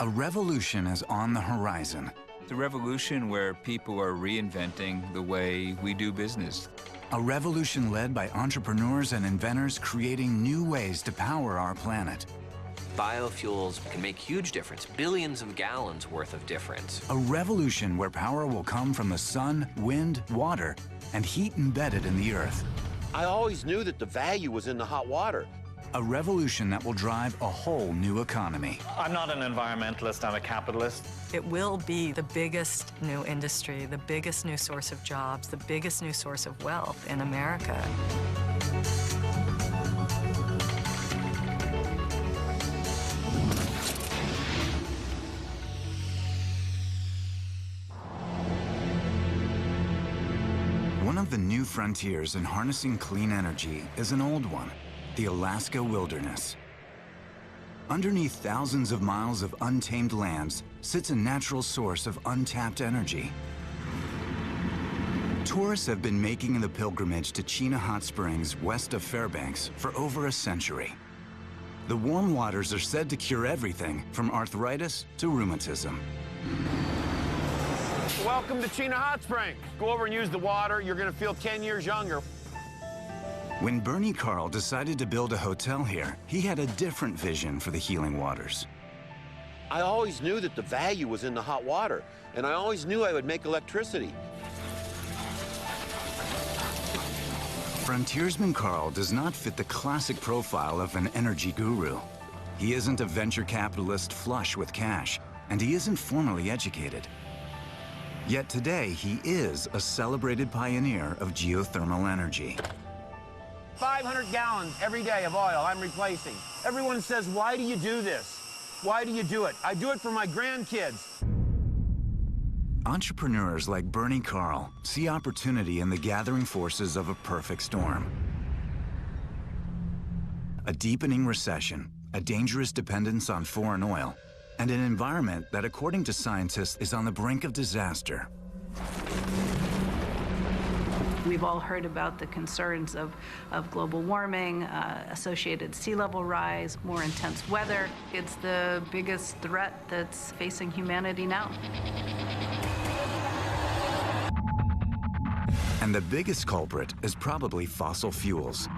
A revolution is on the horizon. The revolution where people are reinventing the way we do business. A revolution led by entrepreneurs and inventors creating new ways to power our planet. Biofuels can make huge difference, billions of gallons worth of difference. A revolution where power will come from the sun, wind, water, and heat embedded in the earth. I always knew that the value was in the hot water. A revolution that will drive a whole new economy. I'm not an environmentalist, I'm a capitalist. It will be the biggest new industry, the biggest new source of jobs, the biggest new source of wealth in America. One of the new frontiers in harnessing clean energy is an old one, the Alaska wilderness. Underneath thousands of miles of untamed lands sits a natural source of untapped energy. Tourists have been making the pilgrimage to Chena Hot Springs west of Fairbanks for over a century. The warm waters are said to cure everything from arthritis to rheumatism. Welcome to Chena Hot Springs. Go over and use the water. You're going to feel 10 years younger. When Bernie Carl decided to build a hotel here, he had a different vision for the healing waters. I always knew that the value was in the hot water, and I always knew I would make electricity. Frontiersman Carl does not fit the classic profile of an energy guru. He isn't a venture capitalist flush with cash, and he isn't formally educated. Yet today, he is a celebrated pioneer of geothermal energy. 500 gallons every day of oil I'm replacing. Everyone says, why do you do this? Why do you do it? I do it for my grandkids. Entrepreneurs like Bernie Carl see opportunity in the gathering forces of a perfect storm. A deepening recession, a dangerous dependence on foreign oil, and an environment that, according to scientists, is on the brink of disaster. We've all heard about the concerns of global warming, associated sea level rise, more intense weather. It's the biggest threat that's facing humanity now. And the biggest culprit is probably fossil fuels.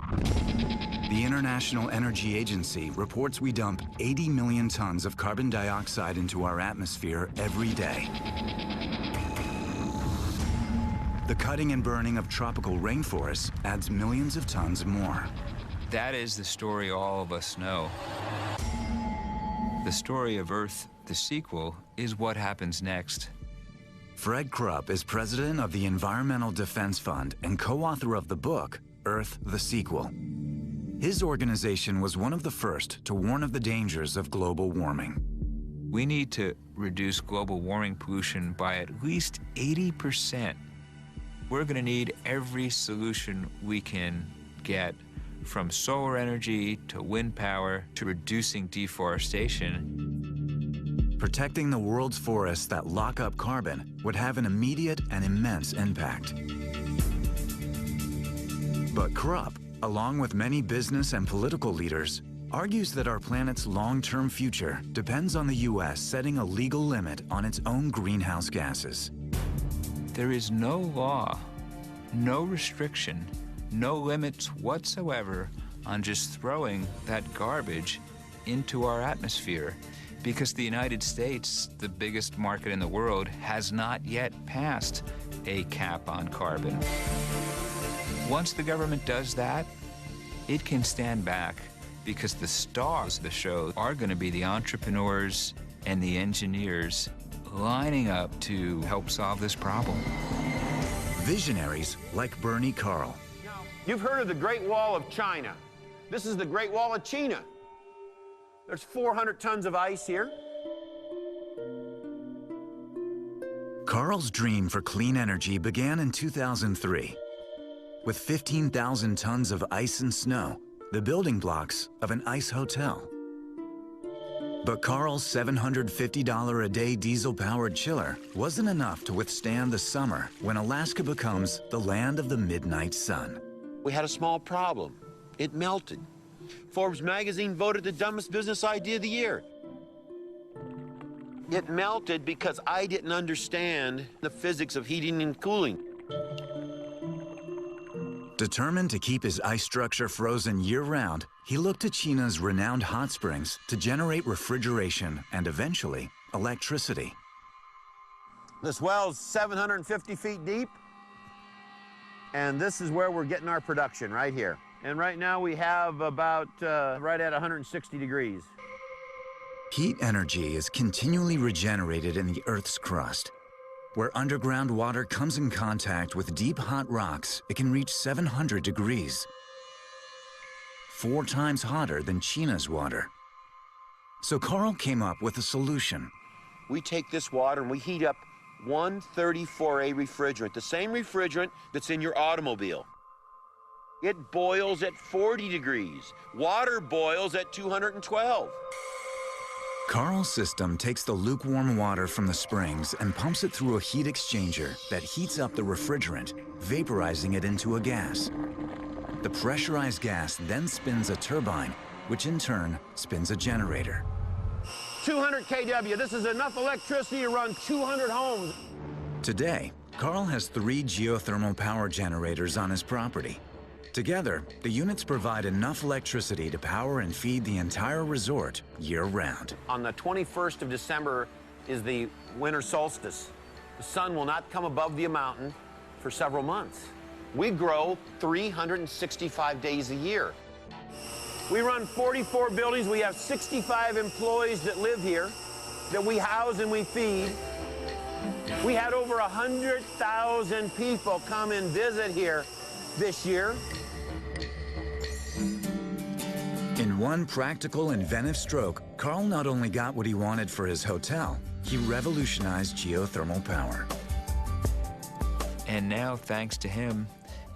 The International Energy Agency reports we dump 80 million tons of carbon dioxide into our atmosphere every day. The cutting and burning of tropical rainforests adds millions of tons more. That is the story all of us know. The story of Earth, the sequel, is what happens next. Fred Krupp is president of the Environmental Defense Fund and co-author of the book, Earth, the Sequel. His organization was one of the first to warn of the dangers of global warming. We need to reduce global warming pollution by at least 80%. We're going to need every solution we can get, from solar energy to wind power to reducing deforestation. Protecting the world's forests that lock up carbon would have an immediate and immense impact. But Krupp, along with many business and political leaders, argues that our planet's long-term future depends on the U.S. setting a legal limit on its own greenhouse gases. There is no law, no restriction, no limits whatsoever on just throwing that garbage into our atmosphere, because the United States, the biggest market in the world, has not yet passed a cap on carbon. Once the government does that, it can stand back, because the stars of the show are going to be the entrepreneurs and the engineers lining up to help solve this problem. Visionaries like Bernie Carl. You've heard of the Great Wall of China. This is the Great Wall of Chena. There's 400 tons of ice here. Carl's dream for clean energy began in 2003. With 15,000 tons of ice and snow, the building blocks of an ice hotel. But Carl's $750 a day diesel-powered chiller wasn't enough to withstand the summer when Alaska becomes the land of the midnight sun. We had a small problem. It melted. Forbes magazine voted the dumbest business idea of the year. It melted because I didn't understand the physics of heating and cooling. Determined to keep his ice structure frozen year-round, he looked to China's renowned hot springs to generate refrigeration and eventually electricity. This well's 750 feet deep, and this is where we're getting our production, right here. And right now we have about right at 160 degrees. Heat energy is continually regenerated in the Earth's crust. Where underground water comes in contact with deep hot rocks, it can reach 700 degrees. 4 times hotter than China's water. So Carl came up with a solution. We take this water and we heat up 134A refrigerant, the same refrigerant that's in your automobile. It boils at 40 degrees. Water boils at 212. Carl's system takes the lukewarm water from the springs and pumps it through a heat exchanger that heats up the refrigerant, vaporizing it into a gas. The pressurized gas then spins a turbine, which in turn spins a generator. 200 kW, this is enough electricity to run 200 homes. Today, Carl has 3 geothermal power generators on his property. Together, the units provide enough electricity to power and feed the entire resort year-round. On the 21st of December is the winter solstice. The sun will not come above the mountain for several months. We grow 365 days a year. We run 44 buildings. We have 65 employees that live here, that we house and we feed. We had over 100,000 people come and visit here this year. In one practical, inventive stroke, Carl not only got what he wanted for his hotel, he revolutionized geothermal power. And now, thanks to him,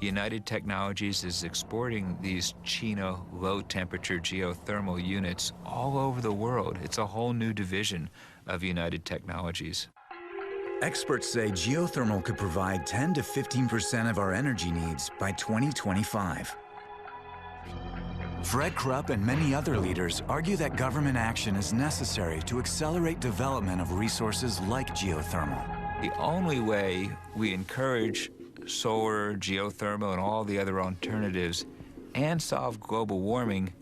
United Technologies is exporting these Chino low-temperature geothermal units all over the world. It's a whole new division of United Technologies. Experts say geothermal could provide 10 to 15% of our energy needs by 2025. Fred Krupp and many other leaders argue that government action is necessary to accelerate development of resources like geothermal. The only way we encourage solar, geothermal, and all the other alternatives and solve global warming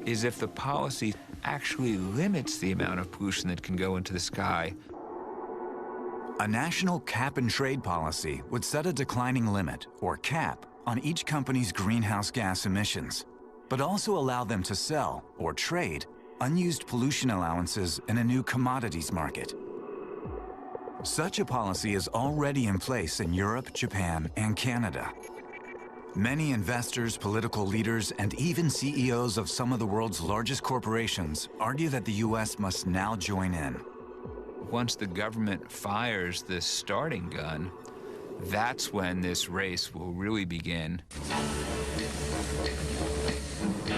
is if the policy actually limits the amount of pollution that can go into the sky. A national cap-and-trade policy would set a declining limit, or cap, on each company's greenhouse gas emissions, but also allow them to sell, or trade, unused pollution allowances in a new commodities market. Such a policy is already in place in Europe, Japan, and Canada. Many investors, political leaders, and even CEOs of some of the world's largest corporations argue that the U.S. must now join in. Once the government fires the starting gun, that's when this race will really begin.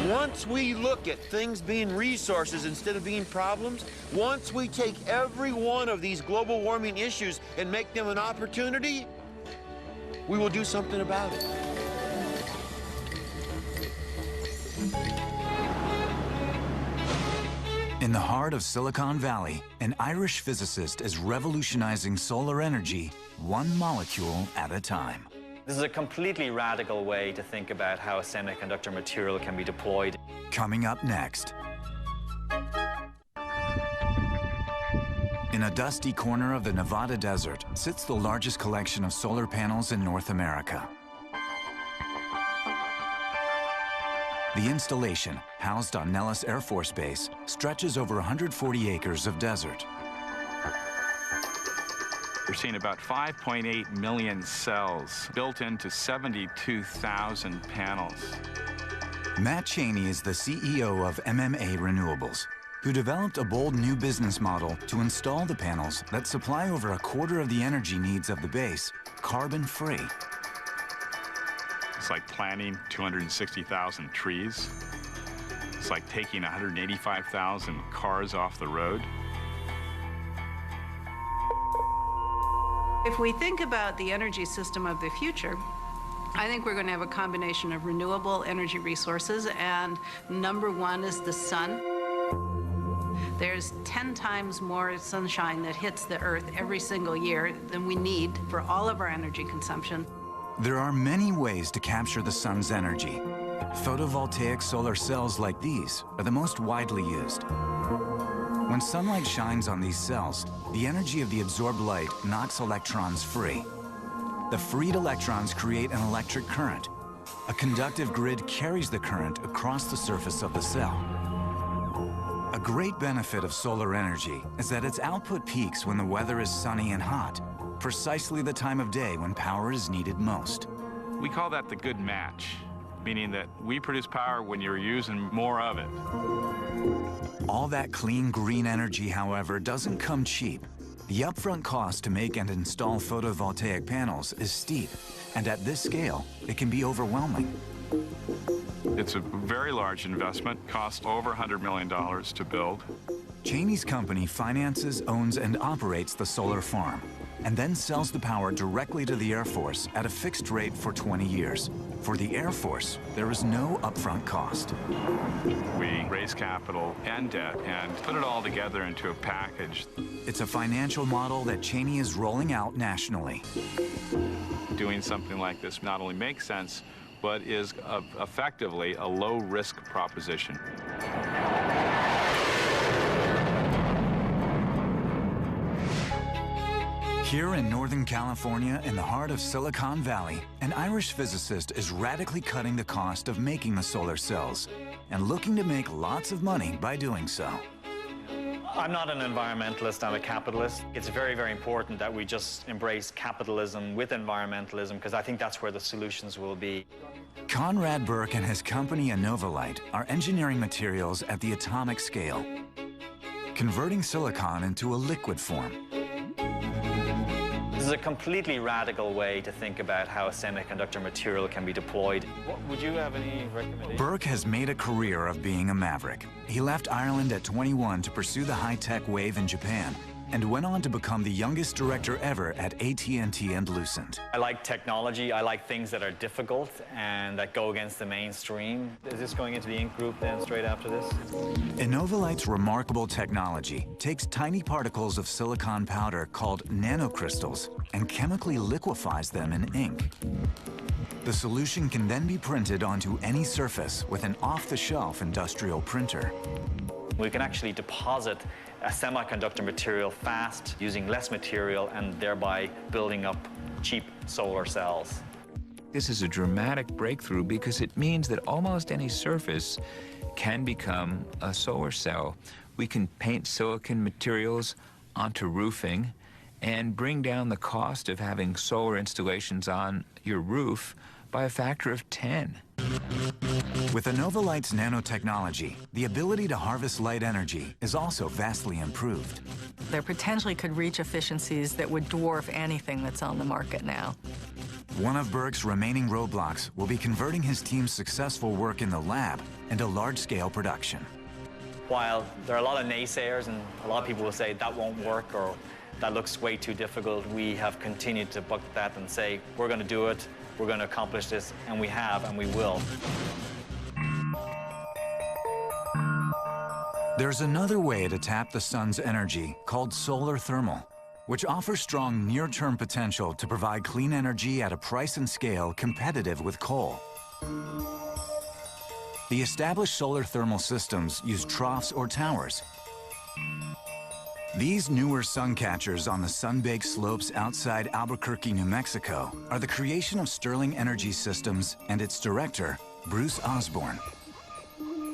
Once we look at things being resources instead of being problems, once we take every one of these global warming issues and make them an opportunity, we will do something about it. In the heart of Silicon Valley, an Irish physicist is revolutionizing solar energy one molecule at a time. This is a completely radical way to think about how a semiconductor material can be deployed. Coming up next. In a dusty corner of the Nevada desert sits the largest collection of solar panels in North America. The installation, housed on Nellis Air Force Base, stretches over 140 acres of desert. We're seeing about 5.8 million cells built into 72,000 panels. Matt Cheney is the CEO of MMA Renewables, who developed a bold new business model to install the panels that supply over a quarter of the energy needs of the base, carbon-free. It's like planting 260,000 trees. It's like taking 185,000 cars off the road. If we think about the energy system of the future, I think we're going to have a combination of renewable energy resources, and number one is the sun. There's 10 times more sunshine that hits the Earth every single year than we need for all of our energy consumption. There are many ways to capture the sun's energy. Photovoltaic solar cells like these are the most widely used. When sunlight shines on these cells, the energy of the absorbed light knocks electrons free. The freed electrons create an electric current. A conductive grid carries the current across the surface of the cell. A great benefit of solar energy is that its output peaks when the weather is sunny and hot, precisely the time of day when power is needed most. We call that the good match, meaning that we produce power when you're using more of it. All that clean green energy, however, doesn't come cheap. The upfront cost to make and install photovoltaic panels is steep, and at this scale, it can be overwhelming. It's a very large investment, costs over $100 million to build. Cheney's company finances, owns, and operates the solar farm, and then sells the power directly to the Air Force at a fixed rate for 20 years. For the Air Force, there is no upfront cost. We raise capital and debt and put it all together into a package. It's a financial model that Cheney is rolling out nationally. Doing something like this not only makes sense, but is effectively a low-risk proposition. Here in Northern California, in the heart of Silicon Valley, an Irish physicist is radically cutting the cost of making the solar cells and looking to make lots of money by doing so. I'm not an environmentalist, I'm a capitalist. It's very, very important that we just embrace capitalism with environmentalism, because I think that's where the solutions will be. Conrad Burke and his company Innovolite are engineering materials at the atomic scale, converting silicon into a liquid form. This is a completely radical way to think about how a semiconductor material can be deployed. Would you have any recommendations? Burke has made a career of being a maverick. He left Ireland at 21 to pursue the high-tech wave in Japan, and went on to become the youngest director ever at AT&T and Lucent. I like technology. I like things that are difficult and that go against the mainstream. Is this going into the ink group then straight after this? Innovolite's remarkable technology takes tiny particles of silicon powder called nanocrystals and chemically liquefies them in ink. The solution can then be printed onto any surface with an off-the-shelf industrial printer. We can actually deposit a semiconductor material fast, using less material, and thereby building up cheap solar cells. This is a dramatic breakthrough because it means that almost any surface can become a solar cell. We can paint silicon materials onto roofing and bring down the cost of having solar installations on your roof by a factor of 10. With Innovolite's nanotechnology, the ability to harvest light energy is also vastly improved. There potentially could reach efficiencies that would dwarf anything that's on the market now. One of Burke's remaining roadblocks will be converting his team's successful work in the lab into large-scale production. While there are a lot of naysayers and a lot of people will say that won't work or that looks way too difficult, we have continued to buck that and say, we're going to do it, we're going to accomplish this, and we have, and we will. There's another way to tap the sun's energy called solar thermal, which offers strong near-term potential to provide clean energy at a price and scale competitive with coal. The established solar thermal systems use troughs or towers. These newer sun catchers on the sun-baked slopes outside Albuquerque, New Mexico, are the creation of Sterling Energy Systems and its director, Bruce Osborne.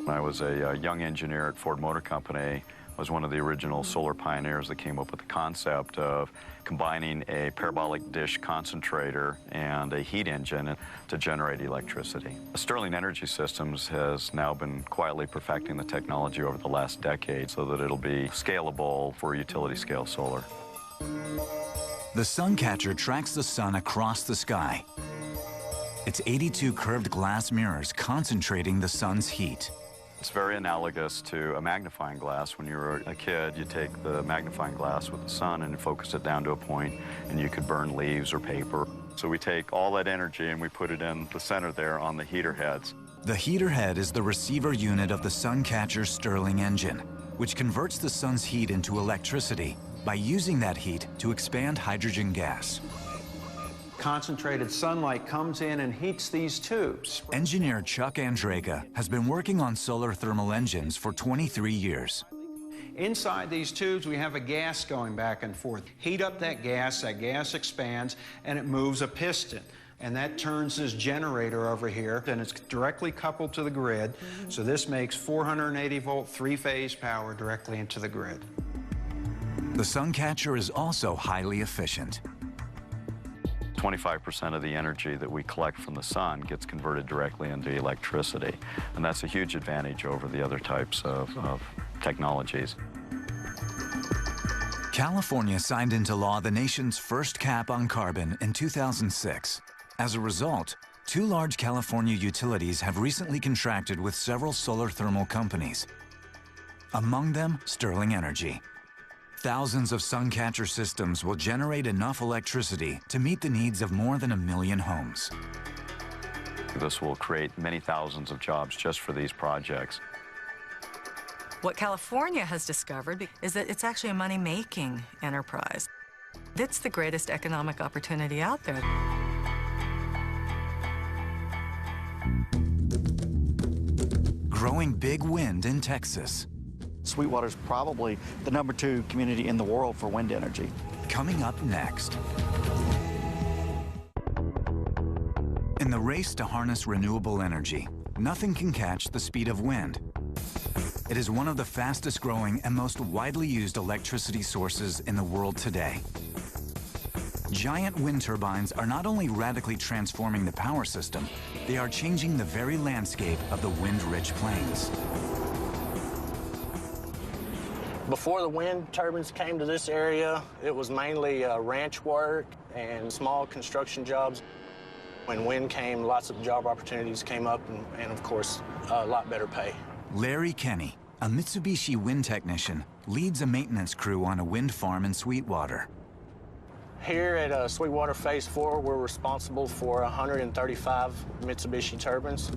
I was a young engineer at Ford Motor Company. I was one of the original solar pioneers that came up with the concept of combining a parabolic dish concentrator and a heat engine to generate electricity. Sterling Energy Systems has now been quietly perfecting the technology over the last decade so that it'll be scalable for utility-scale solar. The sun catcher tracks the sun across the sky. Its 82 curved glass mirrors concentrating the sun's heat. It's very analogous to a magnifying glass. When you were a kid, you take the magnifying glass with the sun and focus it down to a point, and you could burn leaves or paper. So we take all that energy and we put it in the center there on the heater heads. The heater head is the receiver unit of the sun catcher's Sterling engine. which converts the sun's heat into electricity by using that heat to expand hydrogen gas. Concentrated sunlight comes in and heats these tubes. Engineer Chuck Andraka has been working on solar thermal engines for 23 years. Inside these tubes, we have a gas going back and forth. Heat up that gas expands, and it moves a piston. And that turns this generator over here, and it's directly coupled to the grid. So this makes 480-volt, three-phase power directly into the grid. The Suncatcher is also highly efficient. 25% of the energy that we collect from the sun gets converted directly into electricity. And that's a huge advantage over the other types of technologies. California signed into law the nation's first cap on carbon in 2006. As a result, 2 large California utilities have recently contracted with several solar thermal companies. Among them, Sterling Energy. Thousands of Suncatcher systems will generate enough electricity to meet the needs of more than 1 million homes. This will create many thousands of jobs just for these projects. What California has discovered is that it's actually a money-making enterprise. It's the greatest economic opportunity out there. Growing big wind in Texas. Sweetwater's probably the #2 community in the world for wind energy. Coming up next. In the race to harness renewable energy, nothing can catch the speed of wind. It is one of the fastest growing and most widely used electricity sources in the world today. Giant wind turbines are not only radically transforming the power system, they are changing the very landscape of the wind-rich plains. Before the wind turbines came to this area, it was mainly ranch work and small construction jobs. When wind came, lots of job opportunities came up and of course, a lot better pay. Larry Kenny, a Mitsubishi wind technician, leads a maintenance crew on a wind farm in Sweetwater. Here at Sweetwater Phase 4, we're responsible for 135 Mitsubishi turbines.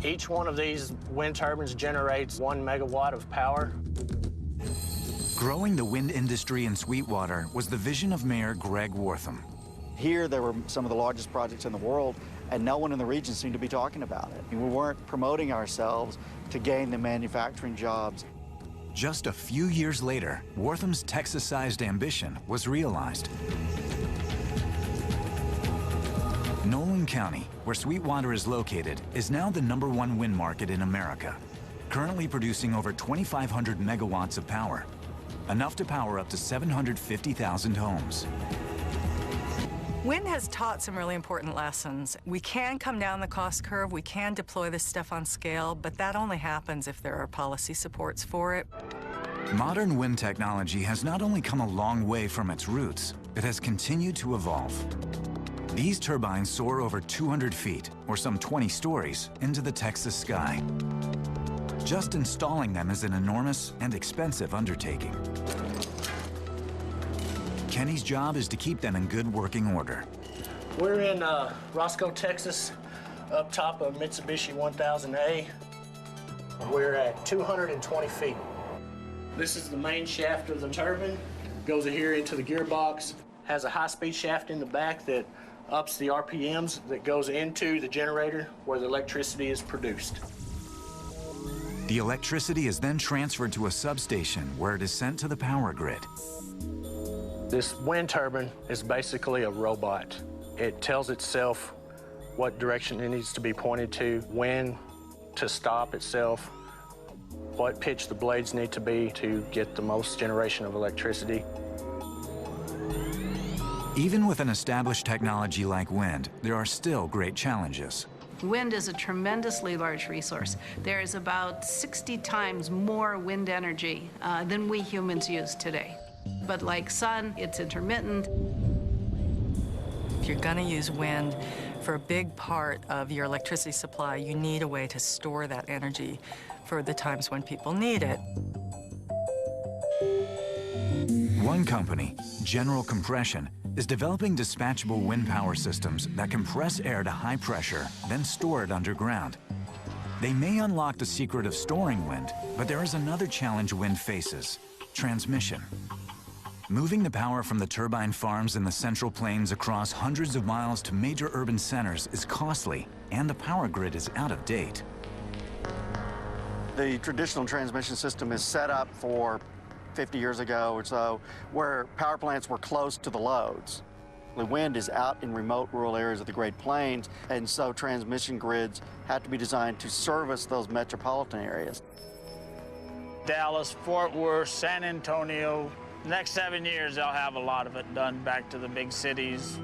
Each one of these wind turbines generates 1 megawatt of power. Growing the wind industry in Sweetwater was the vision of Mayor Greg Wortham. Here, there were some of the largest projects in the world, and no one in the region seemed to be talking about it. We weren't promoting ourselves to gain the manufacturing jobs. Just a few years later, Wortham's Texas-sized ambition was realized. Nolan County, where Sweetwater is located, is now the #1 wind market in America, currently producing over 2,500 megawatts of power, enough to power up to 750,000 homes. Wind has taught some really important lessons. We can come down the cost curve, we can deploy this stuff on scale, but that only happens if there are policy supports for it. Modern wind technology has not only come a long way from its roots, it has continued to evolve. These turbines soar over 200 feet, or some 20 stories, into the Texas sky. Just installing them is an enormous and expensive undertaking. Kenny's job is to keep them in good working order. We're in Roscoe, Texas, up top of Mitsubishi 1000A. We're at 220 feet. This is the main shaft of the turbine. Goes here into the gearbox. Has a high-speed shaft in the back that ups the RPMs that goes into the generator where the electricity is produced. The electricity is then transferred to a substation where it is sent to the power grid. This wind turbine is basically a robot. It tells itself what direction it needs to be pointed to, when to stop itself, what pitch the blades need to be to get the most generation of electricity. Even with an established technology like wind, there are still great challenges. Wind is a tremendously large resource. There is about 60 times more wind energy than we humans use today. But like sun, it's intermittent. If you're going to use wind for a big part of your electricity supply, you need a way to store that energy for the times when people need it. One company, General Compression, is developing dispatchable wind power systems that compress air to high pressure, then store it underground. They may unlock the secret of storing wind, but there is another challenge wind faces: transmission. Moving the power from the turbine farms in the Central Plains across hundreds of miles to major urban centers is costly, and the power grid is out of date. The traditional transmission system is set up for 50 years ago or so, where power plants were close to the loads. The wind is out in remote rural areas of the Great Plains, and so transmission grids have to be designed to service those metropolitan areas. Dallas, Fort Worth, San Antonio. The next 7 years, they'll have a lot of it done back to the big cities.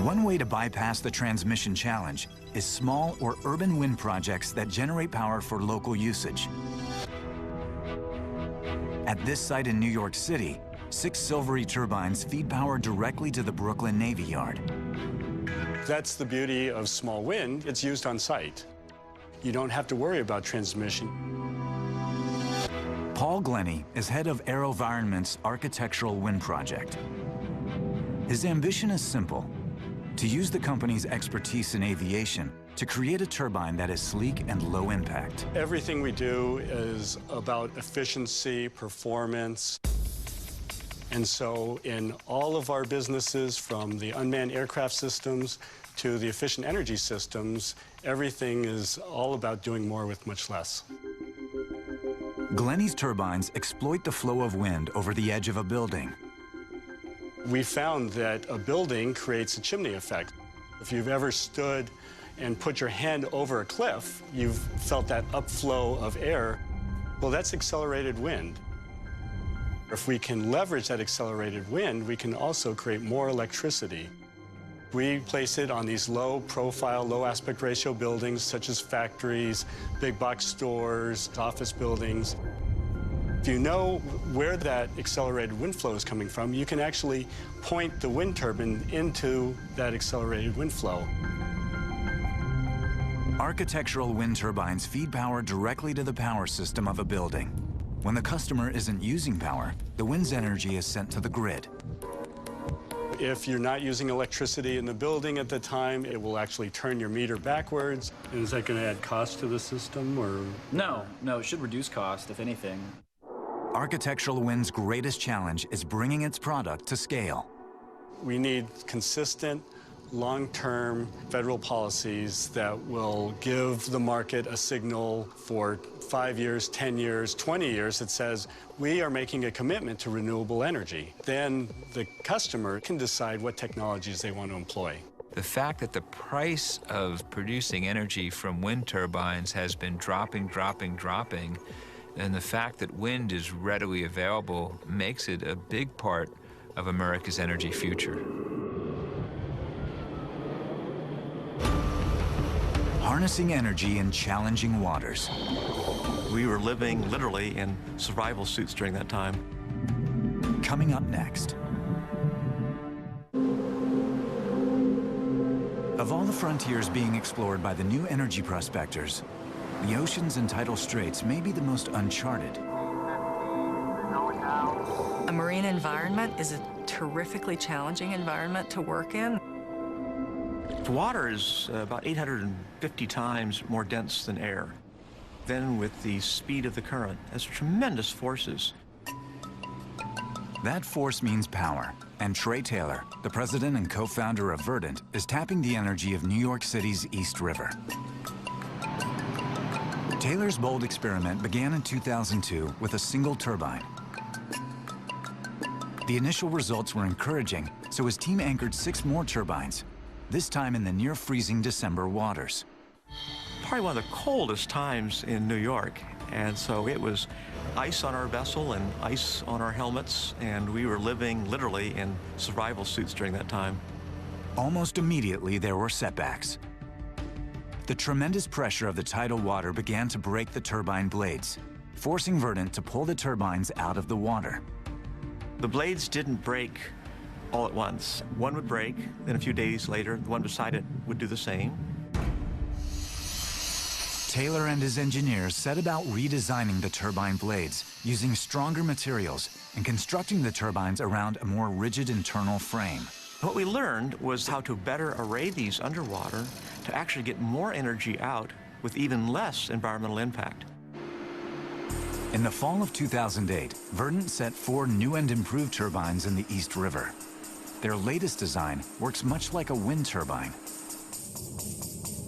One way to bypass the transmission challenge is small or urban wind projects that generate power for local usage. At this site in New York City, 6 silvery turbines feed power directly to the Brooklyn Navy Yard. That's the beauty of small wind. It's used on site. You don't have to worry about transmission. Paul Glennie is head of AeroVironment's architectural wind project. His ambition is simple: to use the company's expertise in aviation to create a turbine that is sleek and low impact. Everything we do is about efficiency, performance. And so in all of our businesses, from the unmanned aircraft systems to the efficient energy systems, everything is all about doing more with much less. Glennie's turbines exploit the flow of wind over the edge of a building. We found that a building creates a chimney effect. If you've ever stood and put your hand over a cliff, you've felt that upflow of air. Well, that's accelerated wind. If we can leverage that accelerated wind, we can also create more electricity. We place it on these low-profile, low-aspect ratio buildings, such as factories, big box stores, office buildings. If you know where that accelerated wind flow is coming from, you can actually point the wind turbine into that accelerated wind flow. Architectural wind turbines feed power directly to the power system of a building. When the customer isn't using power, the wind's energy is sent to the grid. If you're not using electricity in the building at the time, it will actually turn your meter backwards. And is that going to add cost to the system, or? No, it should reduce cost, if anything. Architectural wind's greatest challenge is bringing its product to scale. We need consistent, long-term federal policies that will give the market a signal for 5 years, 10 years, 20 years that says we are making a commitment to renewable energy. Then the customer can decide what technologies they want to employ. The fact that the price of producing energy from wind turbines has been dropping, and the fact that wind is readily available makes it a big part of America's energy future. Harnessing energy in challenging waters. We were living literally in survival suits during that time. Coming up next. Of all the frontiers being explored by the new energy prospectors, the oceans and tidal straits may be the most uncharted. A marine environment is a terrifically challenging environment to work in. Water is about 850 times more dense than air. Then with the speed of the current, that's tremendous forces. That force means power, and Trey Taylor, the president and co-founder of Verdant, is tapping the energy of New York City's East River. Taylor's bold experiment began in 2002 with a single turbine. The initial results were encouraging, so his team anchored 6 more turbines, this time in the near-freezing December waters. Probably one of the coldest times in New York, and so it was ice on our vessel and ice on our helmets, and we were living literally in survival suits during that time. Almost immediately, there were setbacks. The tremendous pressure of the tidal water began to break the turbine blades, forcing Verdant to pull the turbines out of the water. The blades didn't break all at once. One would break, then a few days later, the one beside it would do the same. Taylor and his engineers set about redesigning the turbine blades, using stronger materials and constructing the turbines around a more rigid internal frame. What we learned was how to better array these underwater to actually get more energy out with even less environmental impact. In the fall of 2008, Verdant set 4 new and improved turbines in the East River. Their latest design works much like a wind turbine.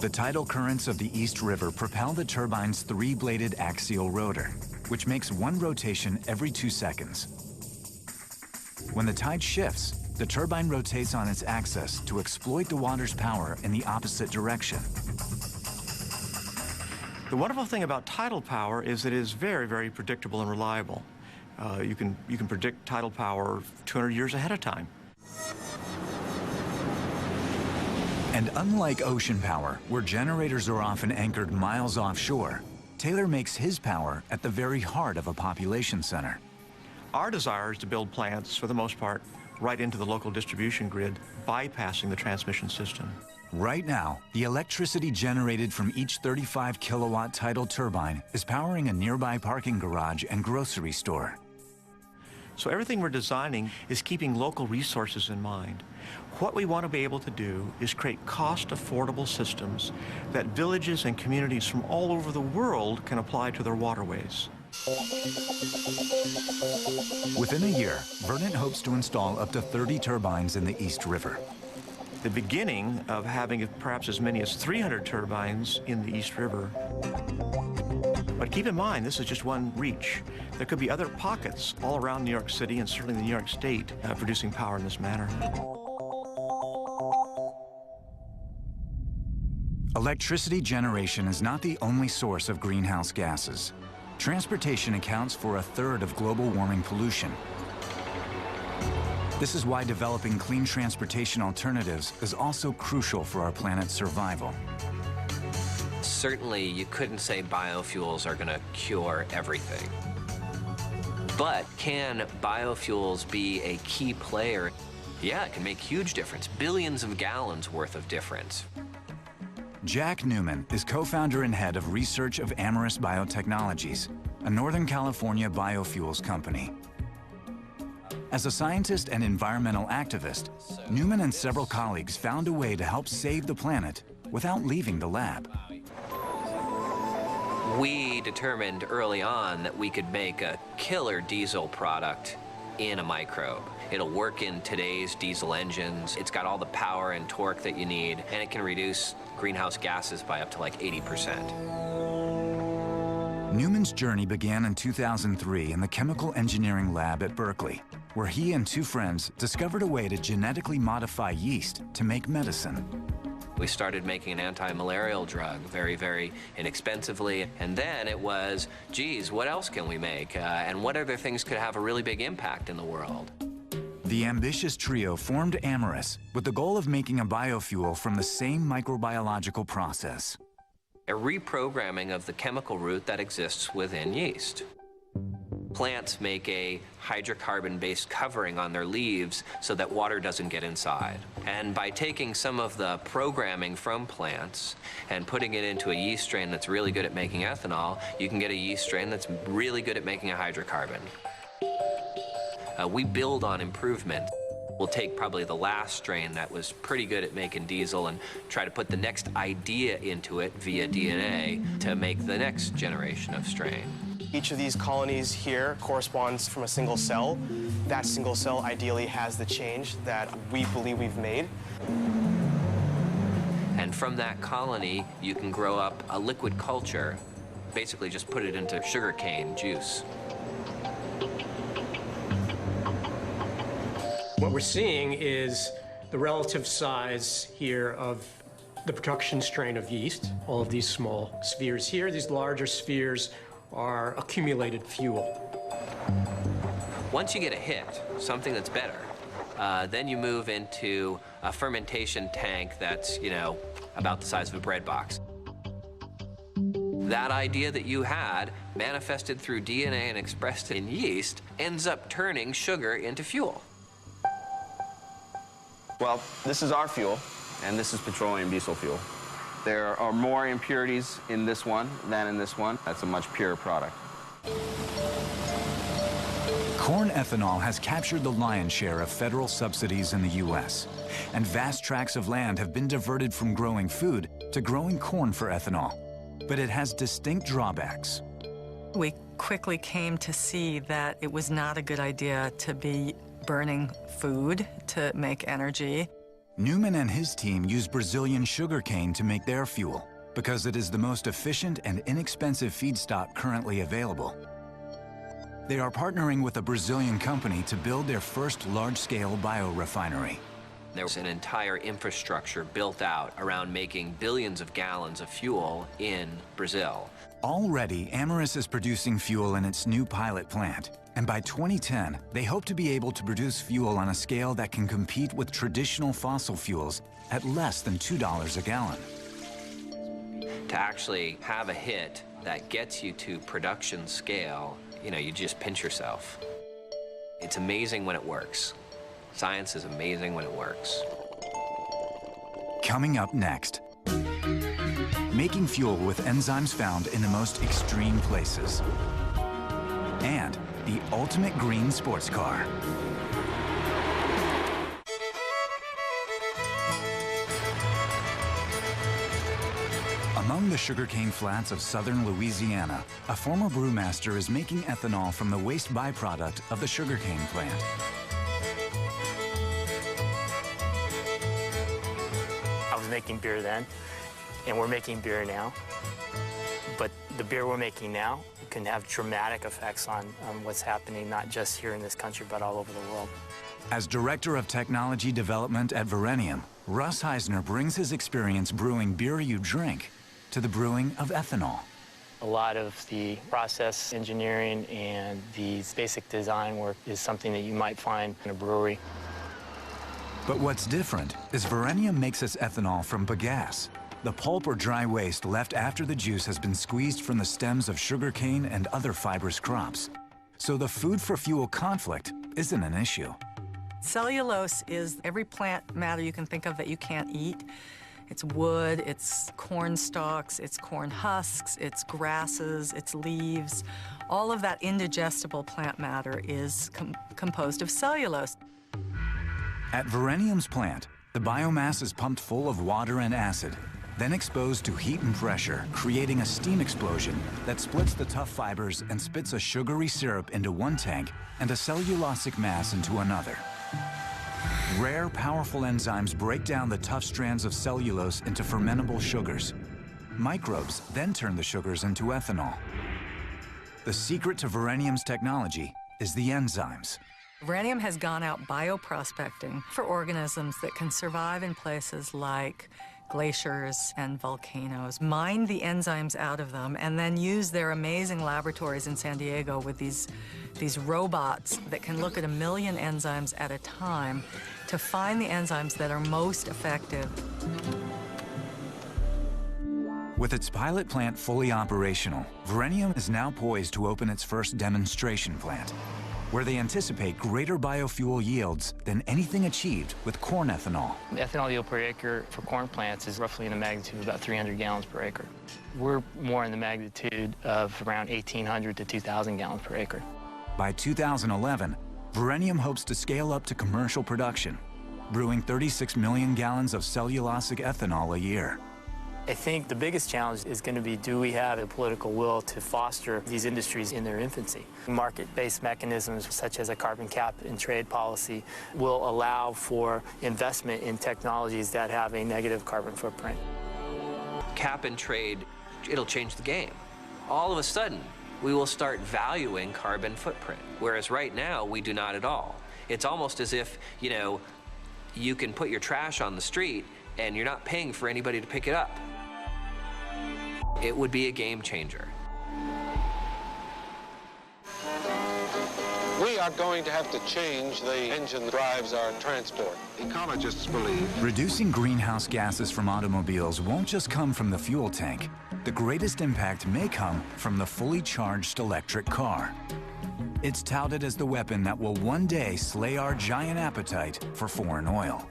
The tidal currents of the East River propel the turbine's 3-bladed axial rotor, which makes 1 rotation every 2 seconds. When the tide shifts, the turbine rotates on its axis to exploit the water's power in the opposite direction. The wonderful thing about tidal power is it is very, very predictable and reliable. You can predict tidal power 200 years ahead of time. And unlike ocean power, where generators are often anchored miles offshore, Taylor makes his power at the very heart of a population center. Our desire is to build plants, for the most part, right into the local distribution grid, bypassing the transmission system. Right now, the electricity generated from each 35-kilowatt tidal turbine is powering a nearby parking garage and grocery store. So everything we're designing is keeping local resources in mind. What we want to be able to do is create cost-affordable systems that villages and communities from all over the world can apply to their waterways. Within a year, Verdant hopes to install up to 30 turbines in the East River. The beginning of having perhaps as many as 300 turbines in the East River. But keep in mind, this is just one reach. There could be other pockets all around New York City and certainly the New York State producing power in this manner. Electricity generation is not the only source of greenhouse gases. Transportation accounts for 1/3 of global warming pollution. This is why developing clean transportation alternatives is also crucial for our planet's survival. Certainly, you couldn't say biofuels are going to cure everything. But can biofuels be a key player? Yeah, it can make huge difference, billions of gallons worth of difference. Jack Newman is co-founder and head of research of Amyris Biotechnologies, a Northern California biofuels company. As a scientist and environmental activist, Newman and several colleagues found a way to help save the planet without leaving the lab. We determined early on that we could make a killer diesel product in a microbe. It'll work in today's diesel engines. It's got all the power and torque that you need, and it can reduce greenhouse gases by up to like 80%. Newman's journey began in 2003 in the chemical engineering lab at Berkeley, where he and 2 friends discovered a way to genetically modify yeast to make medicine. We started making an anti-malarial drug very, very inexpensively. And then it was, geez, what else can we make? And what other things could have a really big impact in the world? The ambitious trio formed Amyris with the goal of making a biofuel from the same microbiological process. A reprogramming of the chemical root that exists within yeast. Plants make a hydrocarbon-based covering on their leaves so that water doesn't get inside. And by taking some of the programming from plants and putting it into a yeast strain that's really good at making ethanol, you can get a yeast strain that's really good at making a hydrocarbon. We build on improvement. We'll take probably the last strain that was pretty good at making diesel and try to put the next idea into it via DNA to make the next generation of strain. Each of these colonies here corresponds from a single cell. That single cell ideally has the change that we believe we've made. And from that colony, you can grow up a liquid culture. Basically just put it into sugarcane juice. What we're seeing is the relative size here of the production strain of yeast, all of these small spheres here. These larger spheres are accumulated fuel. Once you get a hit, something that's better, then you move into a fermentation tank that's, about the size of a bread box. That idea that you had, manifested through DNA and expressed in yeast, ends up turning sugar into fuel. Well, this is our fuel, and this is petroleum diesel fuel. There are more impurities in this one than in this one. That's a much purer product. Corn ethanol has captured the lion's share of federal subsidies in the U.S., and vast tracts of land have been diverted from growing food to growing corn for ethanol. But it has distinct drawbacks. We quickly came to see that it was not a good idea to be burning food to make energy. Newman and his team use Brazilian sugarcane to make their fuel because it is the most efficient and inexpensive feedstock currently available. They are partnering with a Brazilian company to build their first large-scale biorefinery. There's an entire infrastructure built out around making billions of gallons of fuel in Brazil. Already, Amyris is producing fuel in its new pilot plant. And by 2010, they hope to be able to produce fuel on a scale that can compete with traditional fossil fuels at less than $2 a gallon. To actually have a hit that gets you to production scale, you just pinch yourself. It's amazing when it works. Science is amazing when it works. Coming up next, making fuel with enzymes found in the most extreme places. And the ultimate green sports car. Among the sugarcane flats of southern Louisiana, a former brewmaster is making ethanol from the waste byproduct of the sugarcane plant. I was making beer then, and we're making beer now. But the beer we're making now can have dramatic effects on what's happening, not just here in this country, but all over the world. As Director of Technology Development at Verenium, Russ Heisner brings his experience brewing beer you drink to the brewing of ethanol. A lot of the process engineering and the basic design work is something that you might find in a brewery. But what's different is Verenium makes its ethanol from bagasse, the pulp or dry waste left after the juice has been squeezed from the stems of sugarcane and other fibrous crops. So the food for fuel conflict isn't an issue. Cellulose is every plant matter you can think of that you can't eat. It's wood, it's corn stalks, it's corn husks, it's grasses, it's leaves. All of that indigestible plant matter is composed of cellulose. At Verenium's plant, the biomass is pumped full of water and acid, then exposed to heat and pressure, creating a steam explosion that splits the tough fibers and spits a sugary syrup into one tank and a cellulosic mass into another. Rare, powerful enzymes break down the tough strands of cellulose into fermentable sugars. Microbes then turn the sugars into ethanol. The secret to Verenium's technology is the enzymes. Verenium has gone out bioprospecting for organisms that can survive in places like glaciers and volcanoes, mine the enzymes out of them, and then use their amazing laboratories in San Diego with these robots that can look at 1 million enzymes at a time to find the enzymes that are most effective. With its pilot plant fully operational, Verenium is now poised to open its first demonstration plant, where they anticipate greater biofuel yields than anything achieved with corn ethanol. The ethanol yield per acre for corn plants is roughly in the magnitude of about 300 gallons per acre. We're more in the magnitude of around 1,800 to 2,000 gallons per acre. By 2011, Verenium hopes to scale up to commercial production, brewing 36 million gallons of cellulosic ethanol a year. I think the biggest challenge is going to be, do we have a political will to foster these industries in their infancy? Market-based mechanisms such as a carbon cap and trade policy will allow for investment in technologies that have a negative carbon footprint. Cap and trade, it'll change the game. All of a sudden, we will start valuing carbon footprint, whereas right now, we do not at all. It's almost as if, you can put your trash on the street and you're not paying for anybody to pick it up. It would be a game changer. We are going to have to change the engine that drives our transport. Ecologists believe reducing greenhouse gases from automobiles won't just come from the fuel tank. The greatest impact may come from the fully charged electric car. It's touted as the weapon that will one day slay our giant appetite for foreign oil.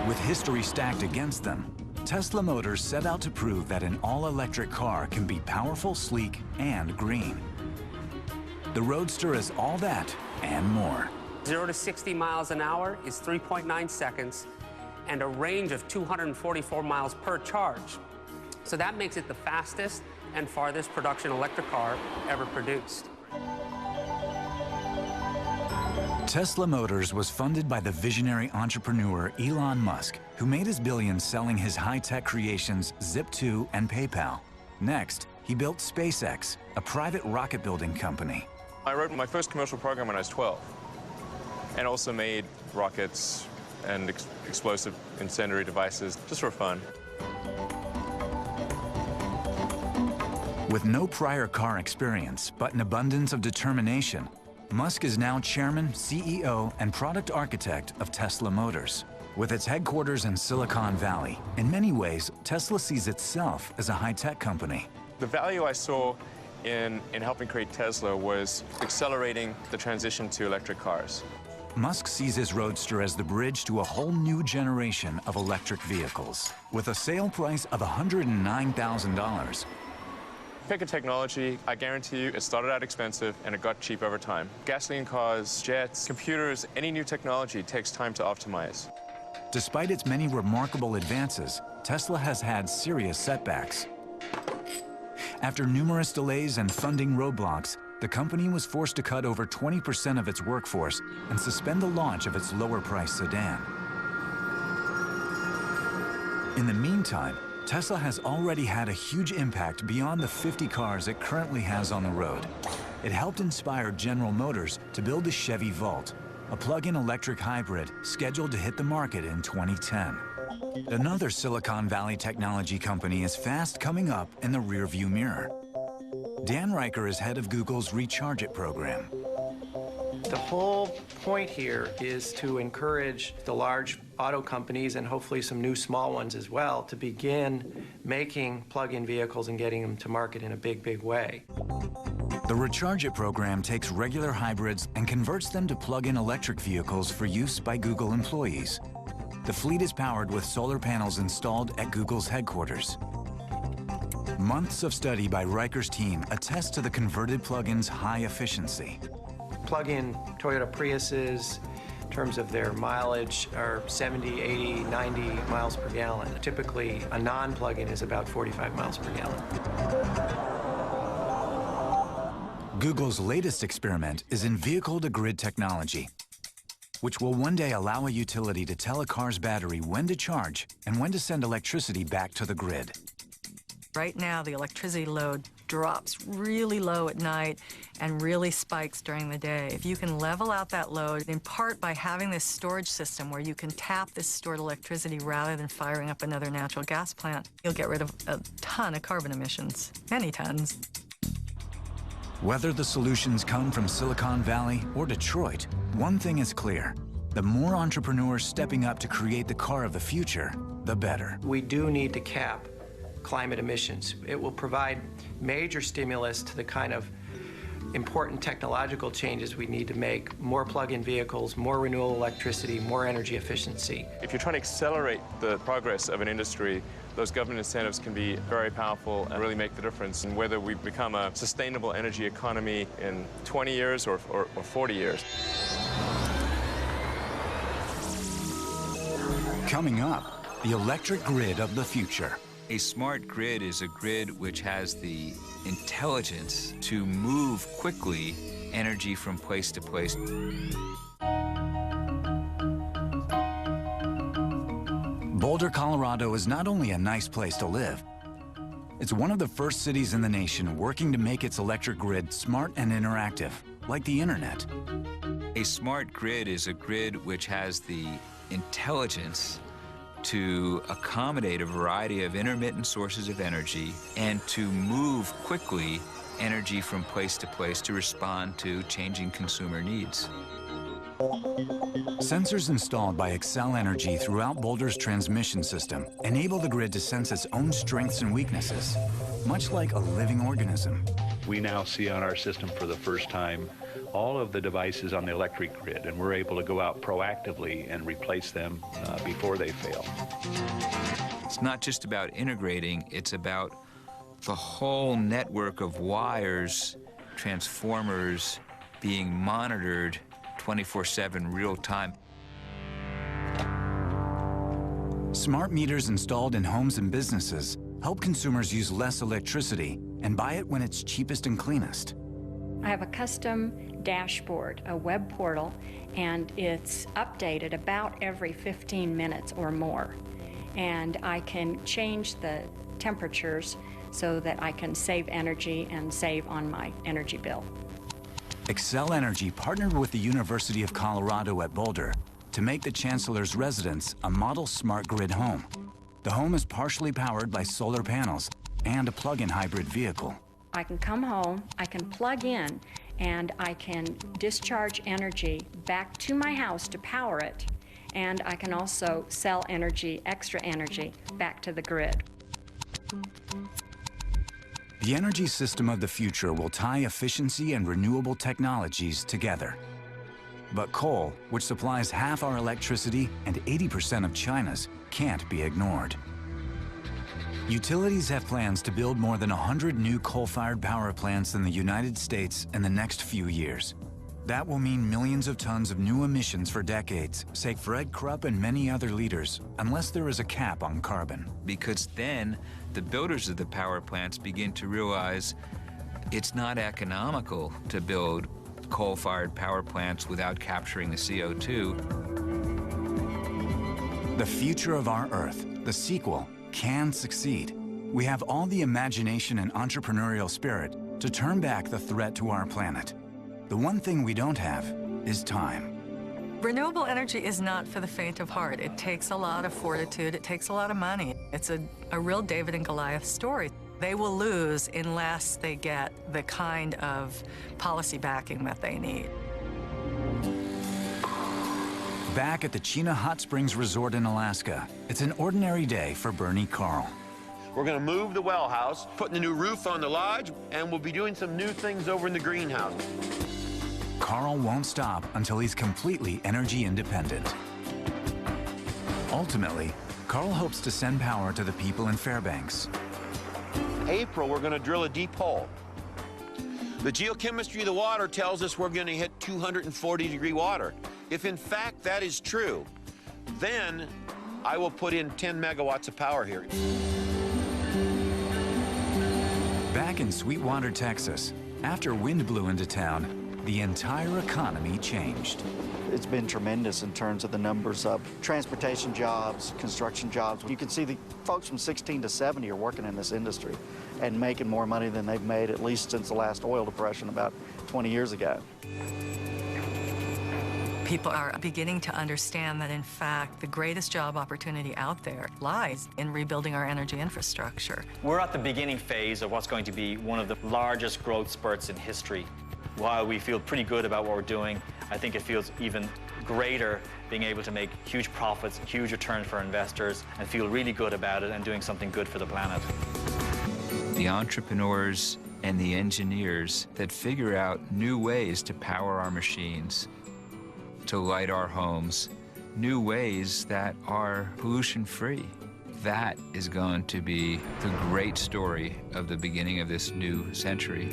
With history stacked against them, Tesla Motors set out to prove that an all-electric car can be powerful, sleek, and green. The Roadster is all that and more. 0 to 60 miles an hour is 3.9 seconds and a range of 244 miles per charge. So that makes it the fastest and farthest production electric car ever produced. Tesla Motors was funded by the visionary entrepreneur Elon Musk, who made his billions selling his high-tech creations Zip2 and PayPal. Next, he built SpaceX, a private rocket-building company. I wrote my first commercial program when I was 12, and also made rockets and explosive incendiary devices just for fun. With no prior car experience, but an abundance of determination, Musk is now chairman, CEO, and product architect of Tesla Motors. With its headquarters in Silicon Valley, in many ways, Tesla sees itself as a high-tech company. The value I saw in helping create Tesla was accelerating the transition to electric cars. Musk sees his Roadster as the bridge to a whole new generation of electric vehicles. With a sale price of $109,000, Pick a technology, I guarantee you it started out expensive and it got cheap over time. Gasoline cars, jets, computers, any new technology takes time to optimize. despite its many remarkable advances, Tesla has had serious setbacks. After numerous delays and funding roadblocks, the company was forced to cut over 20% of its workforce and suspend the launch of its lower-priced sedan. In the meantime, Tesla has already had a huge impact beyond the 50 cars it currently has on the road. It helped inspire General Motors to build the Chevy Volt, a plug-in electric hybrid scheduled to hit the market in 2010. Another Silicon Valley technology company is fast coming up in the rearview mirror. Dan Riker is head of Google's Recharge It program. The whole point here is to encourage the large auto companies and hopefully some new small ones as well to begin making plug-in vehicles and getting them to market in a big, big way. The Recharge It program takes regular hybrids and converts them to plug-in electric vehicles for use by Google employees. The fleet is powered with solar panels installed at Google's headquarters. Months of study by Riker's team attest to the converted plug-in's high efficiency. Plug-in Toyota Priuses, in terms of their mileage, are 70, 80, 90 miles per gallon. Typically, a non-plug-in is about 45 miles per gallon. Google's latest experiment is in vehicle-to-grid technology, which will one day allow a utility to tell a car's battery when to charge and when to send electricity back to the grid. Right now, the electricity load drops really low at night and really spikes during the day. If you can level out that load, in part by having this storage system where you can tap this stored electricity rather than firing up another natural gas plant, you'll get rid of a ton of carbon emissions, many tons. Whether the solutions come from Silicon Valley or Detroit, one thing is clear. The more entrepreneurs stepping up to create the car of the future, the better. We do need to cap climate emissions. It will provide major stimulus to the kind of important technological changes we need to make: more plug-in vehicles, more renewable electricity, more energy efficiency. If you're trying to accelerate the progress of an industry, those government incentives can be very powerful and really make the difference in whether we become a sustainable energy economy in 20 years or 40 years. Coming up, the electric grid of the future. A smart grid is a grid which has the intelligence to move quickly energy from place to place. Boulder, Colorado is not only a nice place to live, it's one of the first cities in the nation working to make its electric grid smart and interactive, like the internet. A smart grid is a grid which has the intelligence to accommodate a variety of intermittent sources of energy and to move quickly energy from place to place to respond to changing consumer needs. Sensors installed by Xcel Energy throughout Boulder's transmission system enable the grid to sense its own strengths and weaknesses, much like a living organism. We now see on our system for the first time all of the devices on the electric grid, and we're able to go out proactively and replace them before they fail. It's not just about integrating, it's about the whole network of wires, transformers being monitored 24/7 real time. Smart meters installed in homes and businesses help consumers use less electricity and buy it when it's cheapest and cleanest. I have a custom dashboard, a web portal, and it's updated about every 15 minutes or more. And I can change the temperatures so that I can save energy and save on my energy bill. Xcel Energy partnered with the University of Colorado at Boulder to make the Chancellor's residence a model smart grid home. The home is partially powered by solar panels and a plug-in hybrid vehicle. I can come home, I can plug in, and I can discharge energy back to my house to power it, and I can also sell energy, extra energy, back to the grid. The energy system of the future will tie efficiency and renewable technologies together. But coal, which supplies half our electricity and 80% of China's, can't be ignored. Utilities have plans to build more than 100 new coal-fired power plants in the United States in the next few years. That will mean millions of tons of new emissions for decades, say Fred Krupp and many other leaders, unless there is a cap on carbon. Because then the builders of the power plants begin to realize it's not economical to build coal-fired power plants without capturing the CO2. The future of our Earth, the sequel, can succeed. We have all the imagination and entrepreneurial spirit to turn back the threat to our planet. The one thing we don't have is time. Renewable energy is not for the faint of heart. It takes a lot of fortitude. It takes a lot of money. It's a real David and Goliath story. They will lose unless they get the kind of policy backing that they need. Back at the Chena Hot Springs Resort in Alaska, it's an ordinary day for Bernie Carl. We're going to move the well house, putting a new roof on the lodge, and we'll be doing some new things over in the greenhouse. Carl won't stop until he's completely energy independent. Ultimately, Carl hopes to send power to the people in Fairbanks. April, we're going to drill a deep hole. The geochemistry of the water tells us we're going to hit 240-degree water. If in fact that is true, then I will put in 10 megawatts of power here. Back in Sweetwater, Texas, after wind blew into town, the entire economy changed. It's been tremendous in terms of the numbers of transportation jobs, construction jobs. You can see the folks from 16 to 70 are working in this industry and making more money than they've made at least since the last oil depression about 20 years ago. People are beginning to understand that, in fact, the greatest job opportunity out there lies in rebuilding our energy infrastructure. We're at the beginning phase of what's going to be one of the largest growth spurts in history. While we feel pretty good about what we're doing, I think it feels even greater being able to make huge profits, huge returns for investors, and feel really good about it and doing something good for the planet. The entrepreneurs and the engineers that figure out new ways to power our machines, to light our homes, new ways that are pollution-free. That is going to be the great story of the beginning of this new century.